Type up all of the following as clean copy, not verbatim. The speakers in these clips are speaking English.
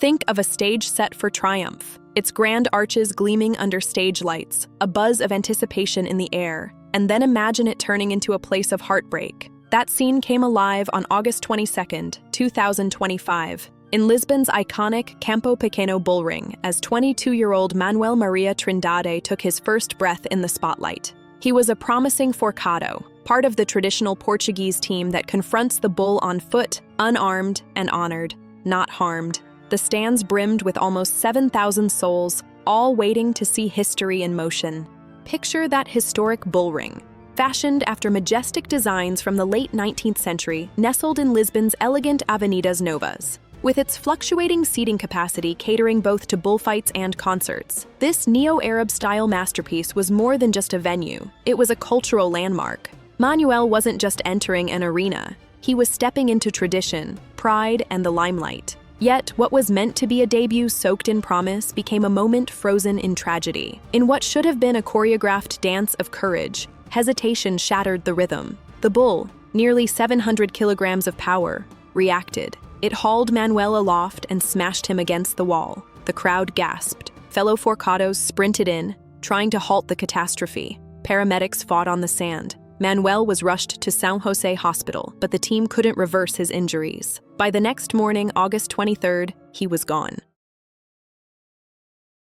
Think of a stage set for triumph, its grand arches gleaming under stage lights, a buzz of anticipation in the air, and then imagine it turning into a place of heartbreak. That scene came alive on August 22, 2025, in Lisbon's iconic Campo Pequeno bullring as 22-year-old Manuel Maria Trindade took his first breath in the spotlight. He was a promising forcado, part of the traditional Portuguese team that confronts the bull on foot, unarmed and honored, not harmed. The stands brimmed with almost 7,000 souls, all waiting to see history in motion. Picture that historic bullring, fashioned after majestic designs from the late 19th century, nestled in Lisbon's elegant Avenidas Novas. With its fluctuating seating capacity catering both to bullfights and concerts, this neo-Arab-style masterpiece was more than just a venue. It was a cultural landmark. Manuel wasn't just entering an arena. He was stepping into tradition, pride, and the limelight. Yet, what was meant to be a debut soaked in promise became a moment frozen in tragedy. In what should have been a choreographed dance of courage, hesitation shattered the rhythm. The bull, nearly 700 kilograms of power, reacted. It hauled Manuel aloft and smashed him against the wall. The crowd gasped. Fellow forcados sprinted in, trying to halt the catastrophe. Paramedics fought on the sand. Manuel was rushed to San Jose Hospital, but the team couldn't reverse his injuries. By the next morning, August 23rd, he was gone.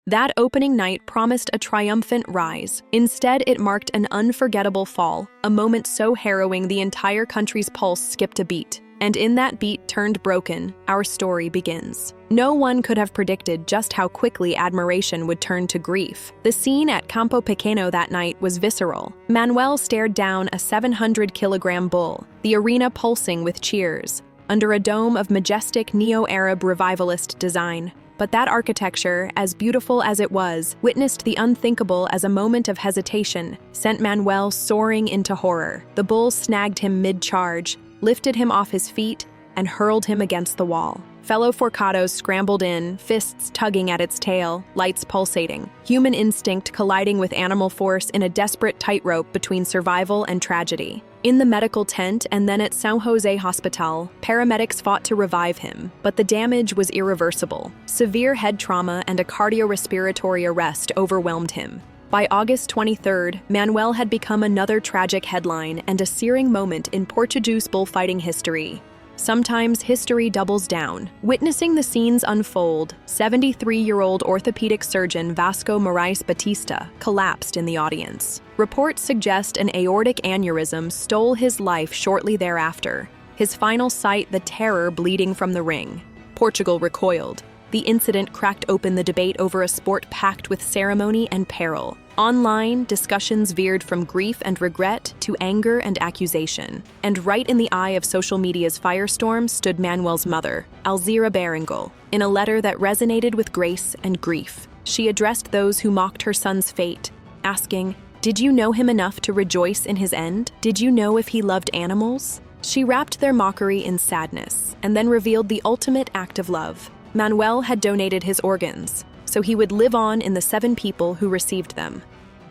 That opening night promised a triumphant rise. Instead, it marked an unforgettable fall, a moment so harrowing the entire country's pulse skipped a beat. And in that beat turned broken, our story begins. No one could have predicted just how quickly admiration would turn to grief. The scene at Campo Pequeno that night was visceral. Manuel stared down a 700-kilogram bull, the arena pulsing with cheers, under a dome of majestic neo-Arab revivalist design. But that architecture, as beautiful as it was, witnessed the unthinkable as a moment of hesitation, sent Manuel soaring into horror. The bull snagged him mid-charge, lifted him off his feet, and hurled him against the wall. Fellow forcados scrambled in, fists tugging at its tail, lights pulsating, human instinct colliding with animal force in a desperate tightrope between survival and tragedy. In the medical tent and then at San Jose Hospital, paramedics fought to revive him, but the damage was irreversible. Severe head trauma and a cardiorespiratory arrest overwhelmed him. By August 23rd, Manuel had become another tragic headline and a searing moment in Portuguese bullfighting history. Sometimes history doubles down. Witnessing the scenes unfold, 73-year-old orthopedic surgeon Vasco Morais Batista collapsed in the audience. Reports suggest an aortic aneurysm stole his life shortly thereafter, his final sight the terror bleeding from the ring. Portugal recoiled. The incident cracked open the debate over a sport packed with ceremony and peril. Online, discussions veered from grief and regret to anger and accusation. And right in the eye of social media's firestorm stood Manuel's mother, Alzira Berenguel, in a letter that resonated with grace and grief. She addressed those who mocked her son's fate, asking, "Did you know him enough to rejoice in his end? Did you know if he loved animals?" She wrapped their mockery in sadness, and then revealed the ultimate act of love. Manuel had donated his organs, so he would live on in the 7 people who received them.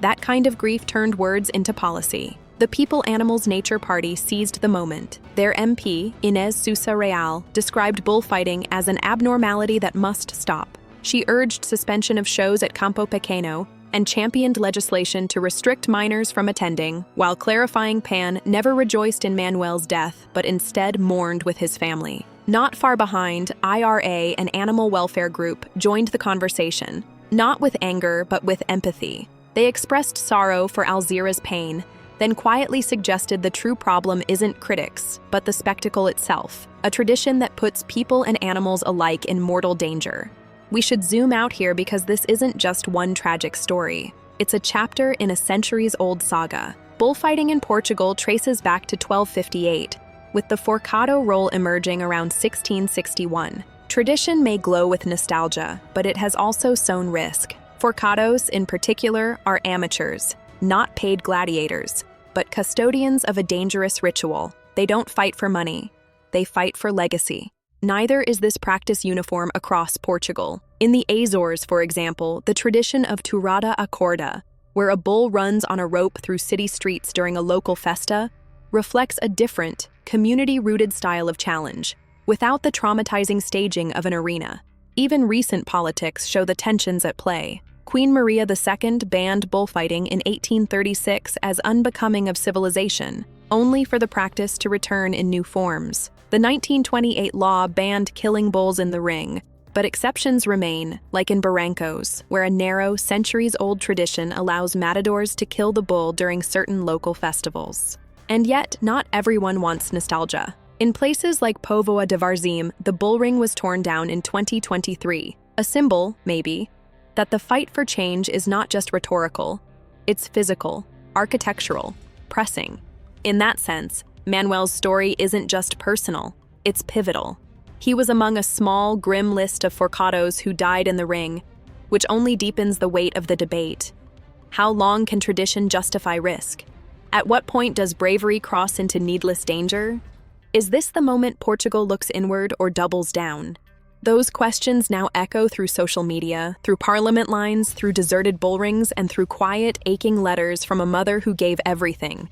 That kind of grief turned words into policy. The People Animals Nature Party seized the moment. Their MP, Inés Sousa Real, described bullfighting as an abnormality that must stop. She urged suspension of shows at Campo Pequeno and championed legislation to restrict minors from attending, while clarifying PAN never rejoiced in Manuel's death, but instead mourned with his family. Not far behind, IRA, an animal welfare group, joined the conversation, not with anger, but with empathy. They expressed sorrow for Alzira's pain, then quietly suggested the true problem isn't critics, but the spectacle itself, a tradition that puts people and animals alike in mortal danger. We should zoom out here because this isn't just one tragic story. It's a chapter in a centuries-old saga. Bullfighting in Portugal traces back to 1258, with the forcado role emerging around 1661. Tradition may glow with nostalgia, but it has also sown risk. Forcados, in particular, are amateurs, not paid gladiators, but custodians of a dangerous ritual. They don't fight for money. They fight for legacy. Neither is this practice uniform across Portugal. In the Azores, for example, the tradition of tourada à corda, where a bull runs on a rope through city streets during a local festa, reflects a different, community-rooted style of challenge, without the traumatizing staging of an arena. Even recent politics show the tensions at play. Queen Maria II banned bullfighting in 1836 as unbecoming of civilization, only for the practice to return in new forms. The 1928 law banned killing bulls in the ring, but exceptions remain, like in barrancos, where a narrow, centuries-old tradition allows matadors to kill the bull during certain local festivals. And yet, not everyone wants nostalgia. In places like Póvoa de Varzim, the bull ring was torn down in 2023, a symbol, maybe, that the fight for change is not just rhetorical, it's physical, architectural, pressing. In that sense, Manuel's story isn't just personal, it's pivotal. He was among a small, grim list of forcados who died in the ring, which only deepens the weight of the debate. How long can tradition justify risk? At what point does bravery cross into needless danger? Is this the moment Portugal looks inward or doubles down? Those questions now echo through social media, through parliament lines, through deserted bull rings, and through quiet, aching letters from a mother who gave everything,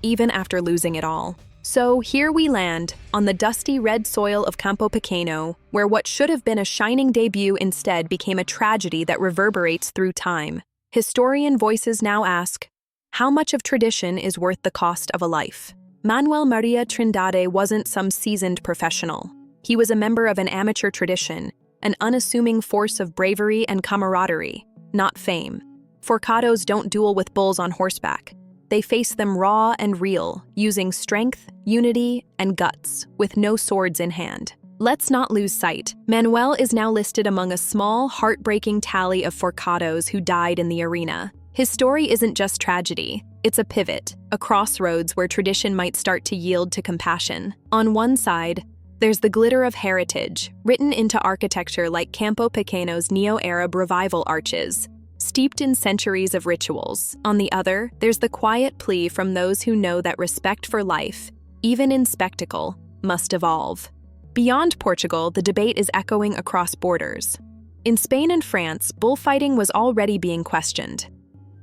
even after losing it all. So here we land, on the dusty red soil of Campo Pequeno, where what should have been a shining debut instead became a tragedy that reverberates through time. Historian voices now ask, how much of tradition is worth the cost of a life? Manuel Maria Trindade wasn't some seasoned professional. He was a member of an amateur tradition, an unassuming force of bravery and camaraderie, not fame. Forcados don't duel with bulls on horseback. They face them raw and real, using strength, unity, and guts, with no swords in hand. Let's not lose sight. Manuel is now listed among a small, heartbreaking tally of forcados who died in the arena. His story isn't just tragedy. It's a pivot, a crossroads where tradition might start to yield to compassion. On one side, there's the glitter of heritage, written into architecture like Campo Pequeno's neo-Arab revival arches, steeped in centuries of rituals. On the other, there's the quiet plea from those who know that respect for life, even in spectacle, must evolve. Beyond Portugal, the debate is echoing across borders. In Spain and France, bullfighting was already being questioned.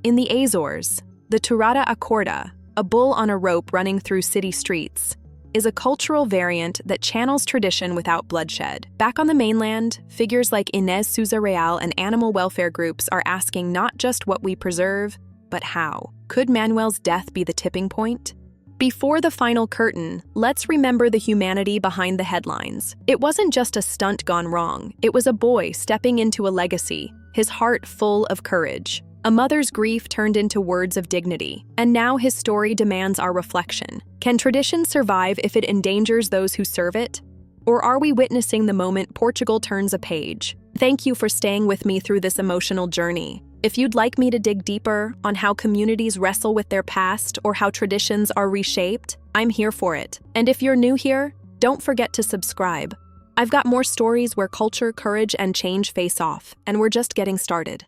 In the Azores, the Tourada a corda, a bull on a rope running through city streets, is a cultural variant that channels tradition without bloodshed. Back on the mainland, figures like Inés Sousa Real and animal welfare groups are asking not just what we preserve, but how. Could Manuel's death be the tipping point? Before the final curtain, let's remember the humanity behind the headlines. It wasn't just a stunt gone wrong. It was a boy stepping into a legacy, his heart full of courage. A mother's grief turned into words of dignity, and now his story demands our reflection. Can tradition survive if it endangers those who serve it? Or are we witnessing the moment Portugal turns a page? Thank you for staying with me through this emotional journey. If you'd like me to dig deeper on how communities wrestle with their past or how traditions are reshaped, I'm here for it. And if you're new here, don't forget to subscribe. I've got more stories where culture, courage, and change face off, and we're just getting started.